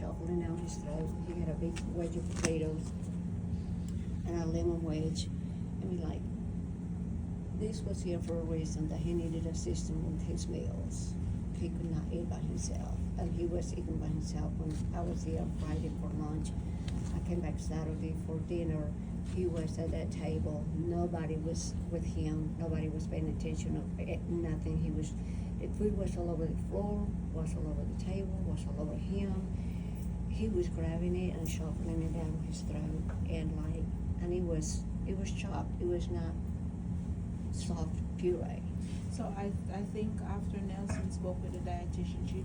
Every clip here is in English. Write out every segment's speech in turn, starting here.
shuffling down his throat. He had a big wedge of potatoes and a lemon wedge. I mean, like, this was here for a reason, that he needed assistance with his meals. He could not eat by himself, and he was eating by himself when I was here on Friday for lunch. I came back Saturday for dinner. He was at that table. Nobody was with him. Nobody was paying attention of nothing. The food was all over the floor, was all over the table, was all over him. He was grabbing it and shuffling it down his throat, and it was chopped. It was not soft puree. So I think after Nelson spoke with the dietitian, she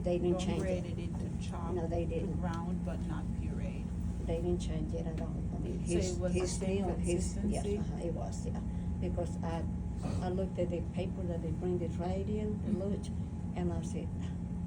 They didn't change it. graded it to chop, No, they to didn't. ground, but not pureed. They didn't change it at all. I mean, So it was the same yes, consistency? it was, yeah. Because I looked at the paper that they bring the trade in, the lunch, and I said,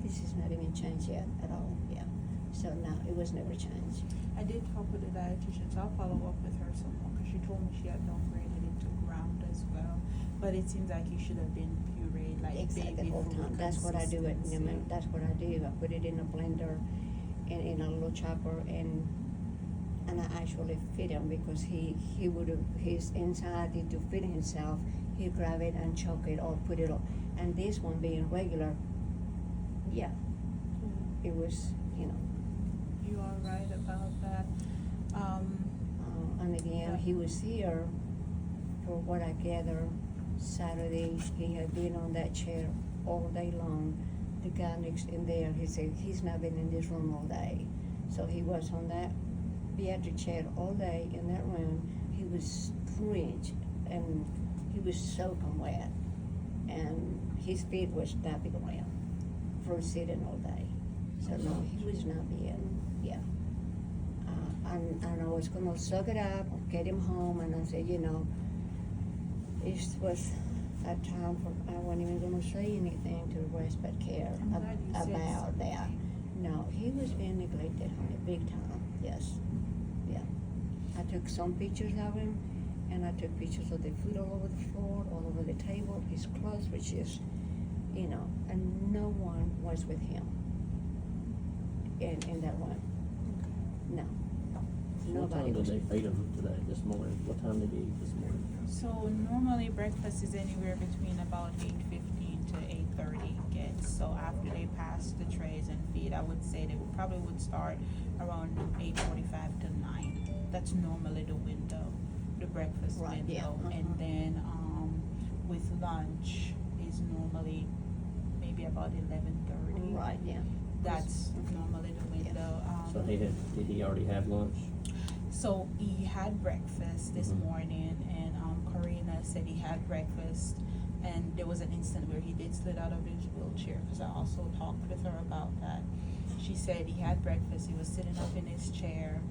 this is not even changed yet at all, yeah. So no, it was never changed. I did talk with the dietitian, so I'll follow up with her some more, because she told me she had downgraded it to ground as well. But it seems like it should have been pureed, like Exactly, baby the whole food time. That's what I do at consistency. Newman. That's what I do. I put it in a blender and in a little chopper, and I actually feed him, because he would have his anxiety to feed himself. He grab it and choke it or put it on. And this one being regular, yeah, it was, you know. You are right about that. And again, he was here, for what I gather, Saturday. He had been on that chair all day long. The guy next in there, he said he's not been in this room all day. So he was on that pediatric chair all day in that room. He was drenched and he was soaking wet. And his feet was dabbing around from sitting all day. So no, he was not being, yeah. And I was gonna suck it up, get him home, and I said, you know, it was a time for, I wasn't even gonna say anything to the respite care I'm glad you said about that. something. No, he was being neglected, honey, big time, yes, yeah. I took some pictures of him, and I took pictures of the food all over the floor, all over the table, his clothes, which is, you know, and no one was with him in that room. No. What Nobody time was. did they feed them today, this morning? What time did he eat this morning? So normally breakfast is anywhere between about 8:15 to 8:30 gets. So after they pass the trays and feed, I would say they probably would start around 8:45 to 9. That's normally the window, the breakfast Right, window. yeah, And then with lunch is normally maybe about 11:30. Right, yeah. That's normally the window. So did he already have lunch? So he had breakfast this Mhm. morning, and Karina said he had breakfast, and there was an instant where he did slid out of his wheelchair, because I also talked with her about that. She said he had breakfast, he was sitting up in his chair.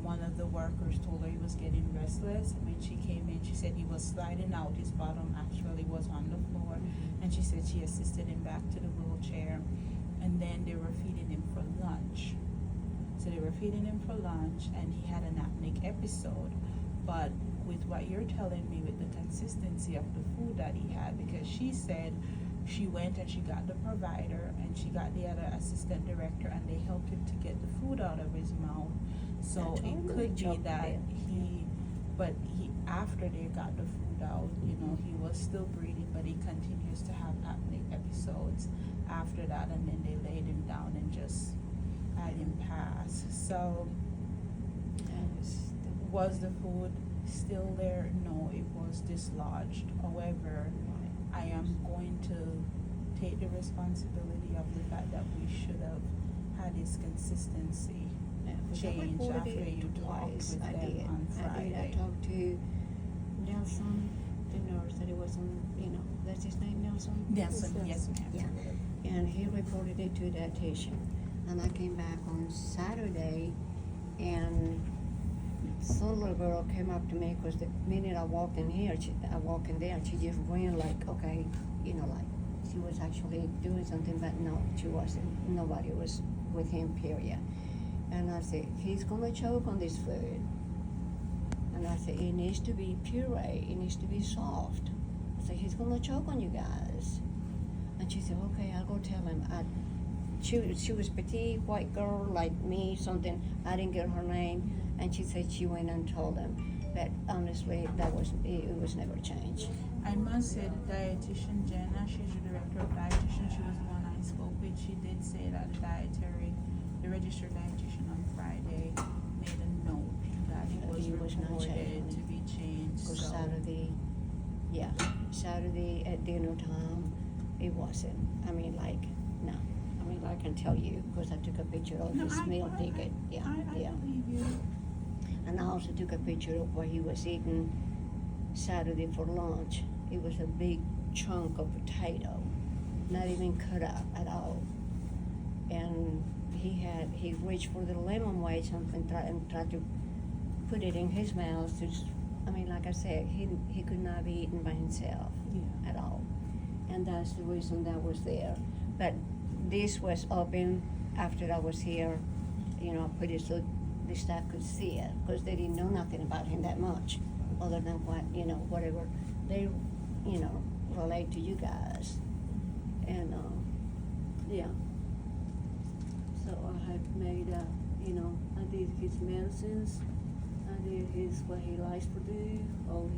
One of the workers told her he was getting restless. When she came in, she said he was sliding out, his bottom actually was on the floor, and she said she assisted him back to the wheelchair, and then they were feeding him for lunch. So they were feeding him for lunch, and he had an apneic episode. But with what you're telling me, with the consistency of the food that he had, because she said she went and she got the provider and she got the other assistant director, and they helped him to get the food out of his mouth. So That's it all could really be chopped that in. he after they got the food out, you know, he was still breathing, but he continues to have apneic episodes after that, and then they laid him down and just had him pass. So was the food still there? No, it was dislodged. However, I am going to take the responsibility of the fact that we should have had his consistency change after you talked with them on Friday. I talked to Nelson, the nurse that it wasn't, you know, that's his name, Nelson? Nelson, yes, ma'am. Yeah, and he reported it to a dietitian. And I came back on Saturday, and some little girl came up to me, because the minute I walked in here, I walked in there, and she just ran like, okay, you know, like she was actually doing something, but no, she wasn't. Nobody was with him, period. And I said, he's gonna choke on this food. And I said, it needs to be puree, it needs to be soft. I said, he's gonna choke on you guys. And she said, okay, I'll go tell him. she was petite, white girl like me, something, I didn't get her name, and she said she went and told them. But honestly, it was never changed. I must say the dietitian Jenna, she's the director of dietitian, she was the one I spoke with. She did say that the registered dietitian on Friday made a note that it was It was not reported changed. to be changed. Cause So Saturday at dinner time, it wasn't. I mean, like, no. I mean, I can tell you, because I took a picture of No, his meal I ticket. Yeah, yeah. believe you. And I also took a picture of what he was eating Saturday for lunch. It was a big chunk of potato, not even cut up at all. And he reached for the lemon wedge and tried to put it in his mouth. I mean, like I said, he could not be eaten by himself at all. And that's the reason that was there. But this was open after I was here, you know, put it so the staff could see it, because they didn't know nothing about him that much, other than what, you know, whatever they, you know, relate to you guys. And, yeah. So I had made, you know, I did his medicines, I did what he likes to do, all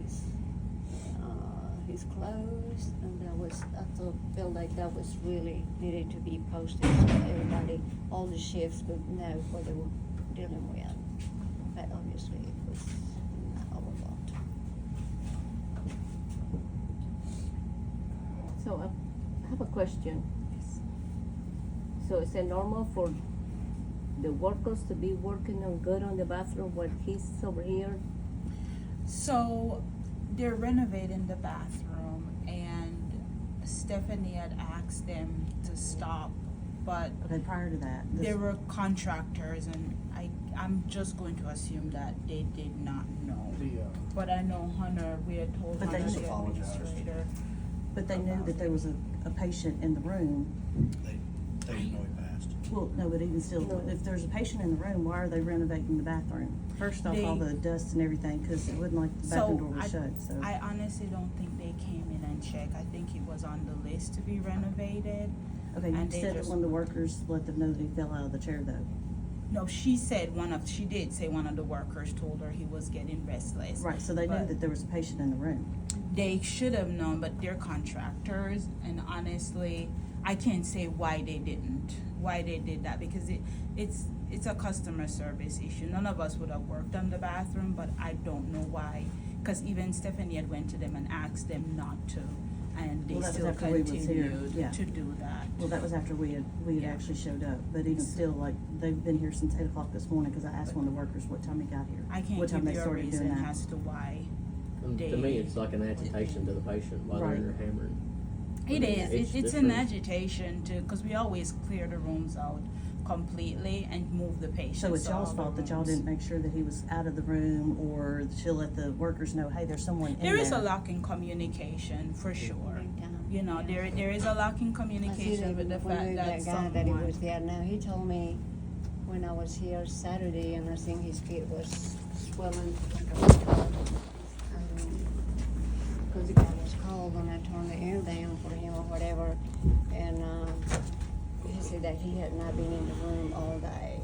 his clothes, and I felt like that was really needed to be posted so everybody, all the shifts would know what they were dealing with. But obviously it was not overlooked. So I have a question. So is it normal for the workers to be working on good on the bathroom while he's over here? So they're renovating the bathroom, and Stephanie had asked them to stop, but Okay, prior to that, this- there were contractors, and I'm just going to assume that they did not know. But I know Hunter, we had told But they Hunter, just the apologized. administrator. but they knew that there was a patient in the room. They didn't know he passed. Well, no, but even still, No. if there's a patient in the room, why are they renovating the bathroom? First off, all They- the dust and everything, because it wasn't like the bathroom door was shut, so. I honestly don't think they came in and checked. I think it was on the list to be renovated. Okay, you and they said that just- one of the workers let them know that he fell out of the chair though. No, she did say one of the workers told her he was getting restless. Right, so they knew But- that there was a patient in the room. They should have known, but they're contractors, and honestly, I can't say why they did that, because it's a customer service issue. None of us would have worked on the bathroom, but I don't know why, because even Stephanie had went to them and asked them not to, and they Well, that was still after we was here, continued yeah. to do that. Well, that was after we had Yeah. actually showed up, but even still, like, they've been here since 8 o'clock this morning, cause I asked one of the workers what time he got here. I can't What time give they you a started doing reason that. as to why. To me, it's like an agitation to the patient while they're in there hammering. It is. It's an different. agitation to, because we always clear the rooms out completely and move the patients. So it's to y'all's other fault that y'all rooms. didn't make sure that he was out of the room, or she'll let the workers know, hey, there's someone in there. There is a lack in communication, for sure. Big time. You know, there is a lack in I see communication with the when fact that that guy that he someone. was there. Now, he told me when I was here Saturday, and I think his feet was swelling like a retard. Because the guy was cold, and I turned the air down for him or whatever, and he said that he had not been in the room all day,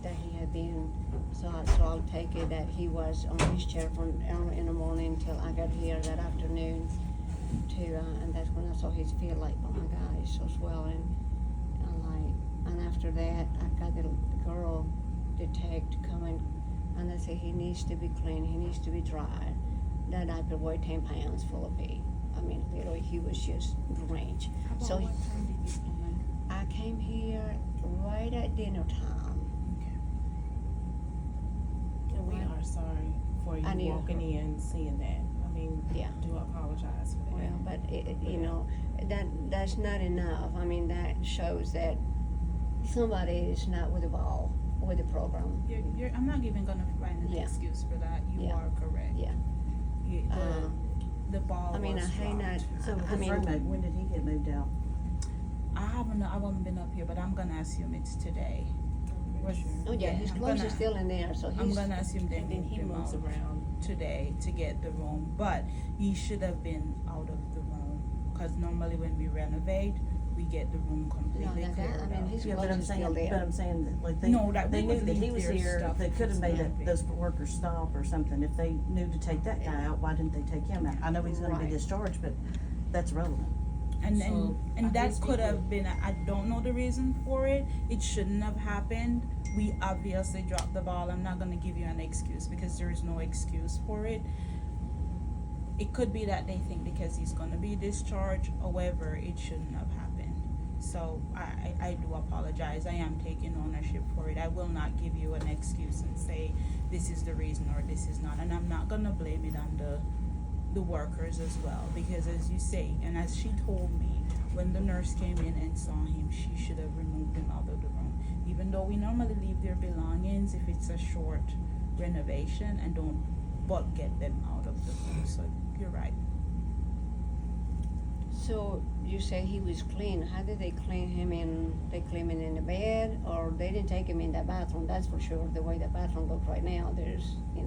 that he had been, so I'll take it that he was on his chair from early in the morning till I got here that afternoon and that's when I saw his feet like, oh my God, he's so swelling. And after that, I got the girl detect coming, and I said, he needs to be clean, he needs to be dry. That diaper weighed 10 pounds full of pee. I mean, literally, he was just drenched. About So what time did you come in? I came here right at dinner time. And we are sorry for I knew. you walking in, seeing that. I mean, Yeah. do apologize for that. Well, but you know, that's not enough. I mean, that shows that somebody is not with the ball, with the program. I'm not even gonna find an Yeah. excuse for that. You Yeah. are correct. Yeah. The ball I mean, was I hate dropped. not. So I his mean, roommate, when did he get moved out? I haven't been up here, but I'm gonna assume it's today. oh yeah, his I'm clothes gonna- are still in there, so I'm he's. gonna assume they And then moved he him moves out around. today to get the room, but he should have been out of the room, because normally when we renovate, we get the room No, completely that, cleared I mean, up. his Yeah, but clothes I'm is saying, still but there. I'm saying that, like, they, No, that they we knew would that he leave was their here, stuff they if could have it's made not those workers stop or something, if they knew to take that guy out, why didn't they take him out? I know he's gonna be Right. discharged, but that's relevant. And So, that he's could been have been, I don't know the reason for it. It shouldn't have happened. We obviously dropped the ball. I'm not gonna give you an excuse because there is no excuse for it. It could be that they think because he's gonna be discharged, however, it shouldn't have happened. So I do apologize. I am taking ownership for it. I will not give you an excuse and say this is the reason or this is not. And I'm not gonna blame it on the workers as well, because as you say, and as she told me, when the nurse came in and saw him, she should have removed him out of the room. Even though we normally leave their belongings if it's a short renovation and don't but get them out of the room. So you're right. So you say he was clean. How did they clean him in? They clean him in the bed, or they didn't take him in the bathroom? That's for sure. The way the bathroom looks right now, there's, she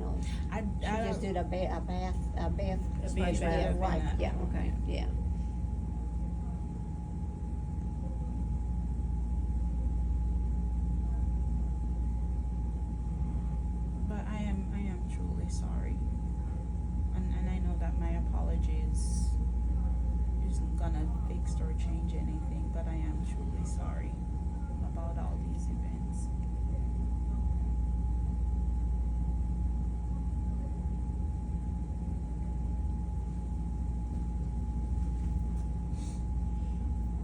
just did a bath. A big Yeah, bath. right. Yeah. Okay. Yeah. But I am truly sorry. And I know that my apology isn't gonna fix or change anything, but I am truly sorry about all these events.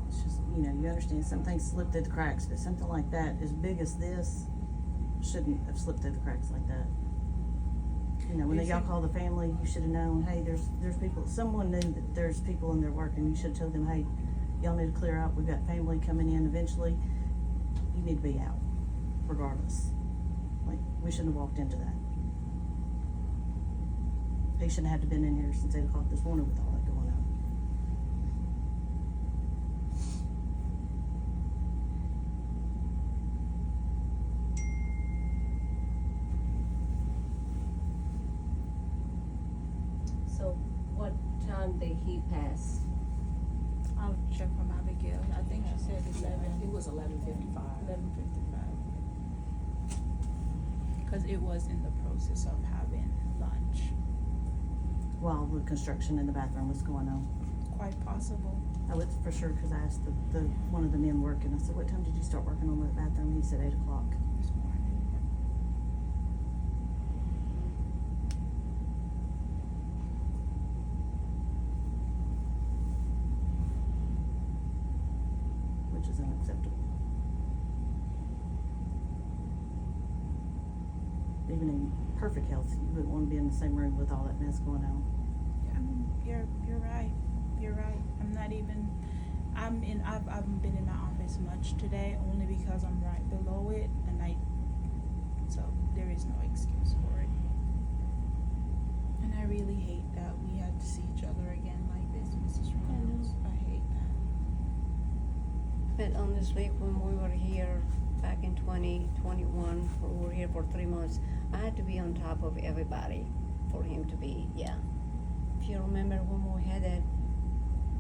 It's just, you understand, some things slip through the cracks, but something like that, as big as this, shouldn't have slipped through the cracks like that. When y'all call the family, you should have known, hey, there's people, someone knew that there's people in there working, you should have told them, hey, y'all need to clear out, we've got family coming in eventually, you need to be out, regardless. Like, we shouldn't have walked into that. He shouldn't have had to been in here since 8 o'clock this morning with all that going on. So what time did he pass? I'll check from Abigail. I think she said 11. It was 11:55. 11:55. Because it was in the process of having lunch. While the construction in the bathroom was going on. Quite possible. Oh, it's for sure, cause I asked the one of the men working, I said, what time did you start working on that bathroom? He said 8 o'clock. This morning. Which is unacceptable. Even in perfect health, you wouldn't wanna be in the same room with all that mess going on. You're right. You're right. I haven't been in my office much today, only because I'm right below it, so there is no excuse for it. And I really hate that we had to see each other again like this, Mrs. Runnels. I hate that. But honestly, when we were here back in 2021, we were here for 3 months, I had to be on top of everybody for him to be, yeah. If you remember when we had that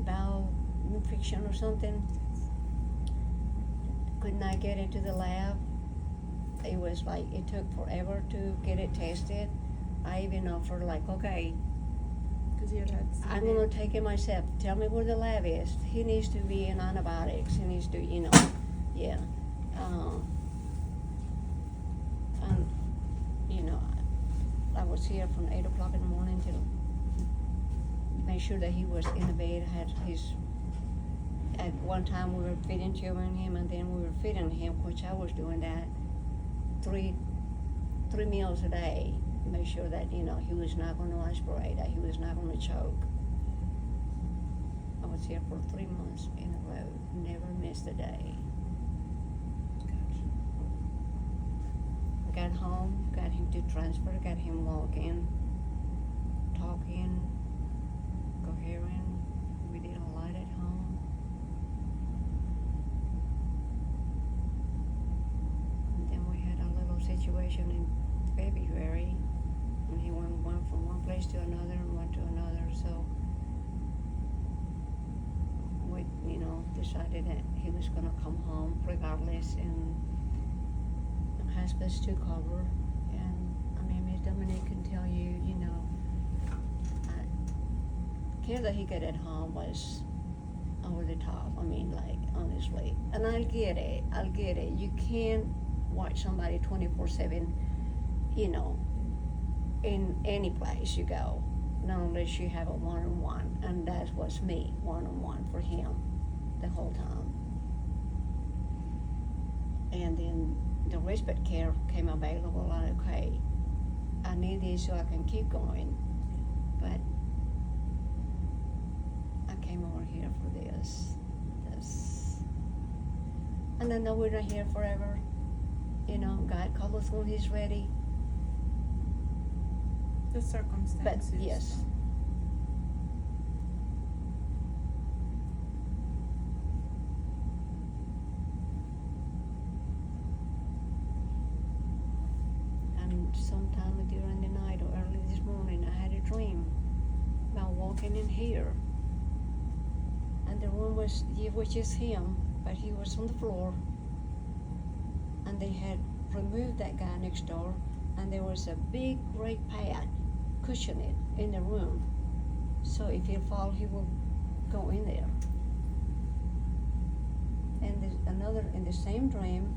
bowel infection or something, could not get into the lab. It was like, it took forever to get it tested. I even offered like, okay, Because he had I'm gonna take it myself. Tell me where the lab is. He needs to be in antibiotics. He needs to, yeah. And, I was here from 8 o'clock in the morning till make sure that he was in the bed, had his, at one time we were feeding children him, and then we were feeding him, which I was doing that three meals a day. Make sure that, he was not gonna aspirate, that he was not gonna choke. I was here for 3 months in a row, never missed a day. Got home, got him to transfer, got him walking, talking, coherent. We did a lot at home. And then we had a little situation in February when he went from one place to another and went to another, so we we, decided that he was gonna come home regardless, and hospice took over. And I mean, Miss Dominique can tell you, care that he got at home was over the top. I mean, like, honestly. And I'll get it. You can't watch somebody 24/7, in any place you go, not unless you have a one-on-one. And that was me, one-on-one for him the whole time. And then the respite care came available, and okay, I need this so I can keep going. But I came over here for this. And I know we're not here forever. God called us when He's ready. The But circumstances. yes. And sometime during the night or early this morning, I had a dream about walking in here. And the room was just him, but he was on the floor. And they had removed that guy next door, and there was a big great pad cushioning in the room. So if he fall, he will go in there. And there's another, in the same dream,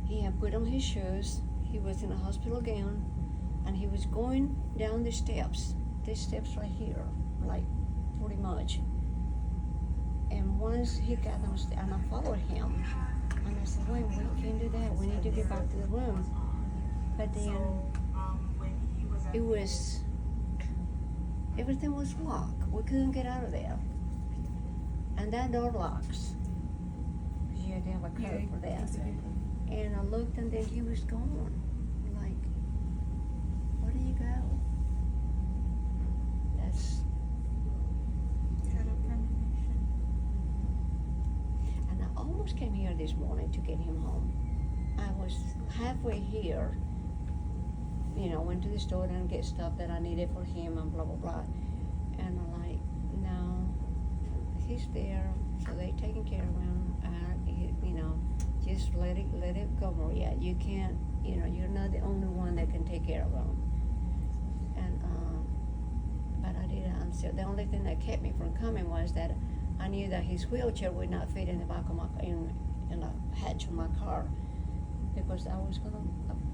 he had put on his shoes, he was in a hospital gown, and he was going down the steps right here, like pretty much. And once he got on, and I followed him, and I said, wait, we can't do that, we need to get back to the room. But then, everything was locked, we couldn't get out of there. And that door locks. You had to have a code for that. And I looked, and then he was gone. Like, where do you go? That's, Had a premonition. and I almost came here this morning to get him home. I was halfway here, went to the store and get stuff that I needed for him and blah, blah, blah. And I'm like, no, he's there, so they taking care of him. Just let it go, Maria. You can't, you're not the only one that can take care of him. And, but I didn't answer. The only thing that kept me from coming was that I knew that his wheelchair would not fit in the back of in the hatch of my car, because I was gonna,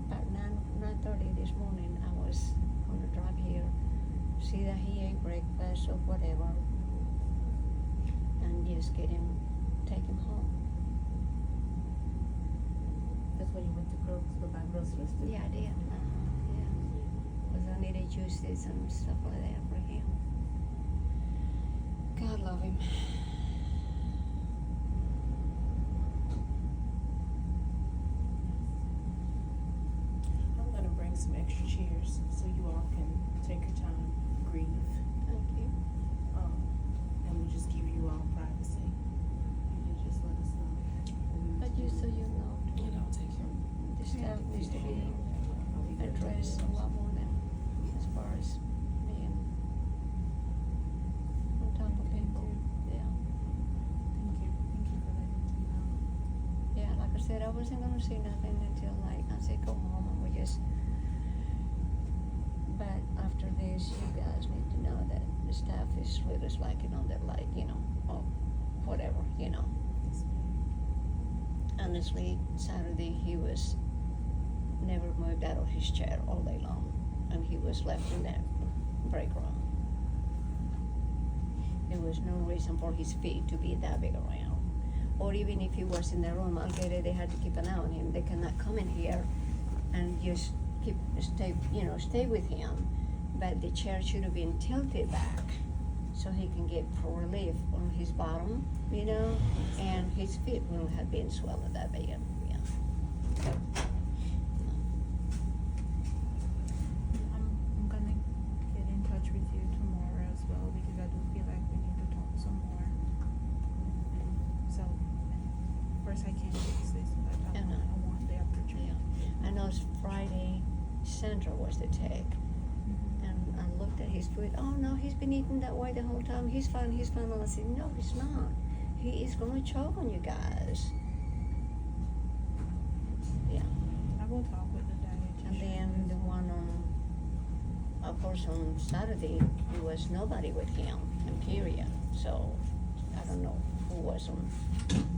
about 9:30 this morning, I was gonna drive here, see that he ate breakfast or whatever, and just take him home. That's when you went to buy groceries too. Yeah, I did. Yeah. Because I needed juices and stuff like that for him. God love him. I'm gonna bring some extra chairs so you all can take your time, grieve, Thank you. and we just give you all privacy. You can just let us know. But just so you know, And I'll take care of it. the staff needs to be addressed a lot more now, as far as being on top of people. Yeah. Thank you for letting me know. Yeah, like I said, I wasn't gonna say nothing until I said go home, and we just, but after this, you guys need to know that the staff is really slacking on their or whatever, Yes, ma'am. Honestly, Saturday, he was never moved out of his chair all day long, and he was left in that break room. There was no reason for his feet to be that big around. Or even if he was in the room, I'll get it, they had to keep an eye on him. They cannot come in here and just stay with him. But the chair should have been tilted back so he can get relief on his bottom, and his feet wouldn't have been swollen that big. Yeah. I'm gonna get in touch with you tomorrow as well, because I do feel like we need to talk some more. So, first I can't fix this, but I want the opportunity. Yeah. I know it's Friday, Sandra was the tech, and I looked at his food. Oh no, he's been eating that way the whole time. He's fine, he's fine. And I said, no, he's not. He is gonna choke on you guys. Yeah. I will talk with the dietitian. And then the one on, of course, on Saturday, there was nobody with him, and period. So, I don't know who was on.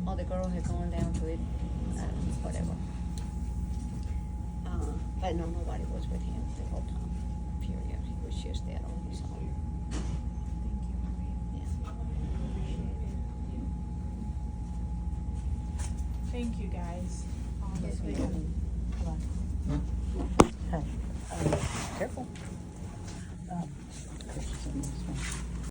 Oh, the girl had gone down to it, whatever. But no, nobody was with him the whole time, period. He was just there on his own. Thank you, Maria. Appreciate it. Thank you, guys. Yes, ma'am. Hey, careful. There's some in this one.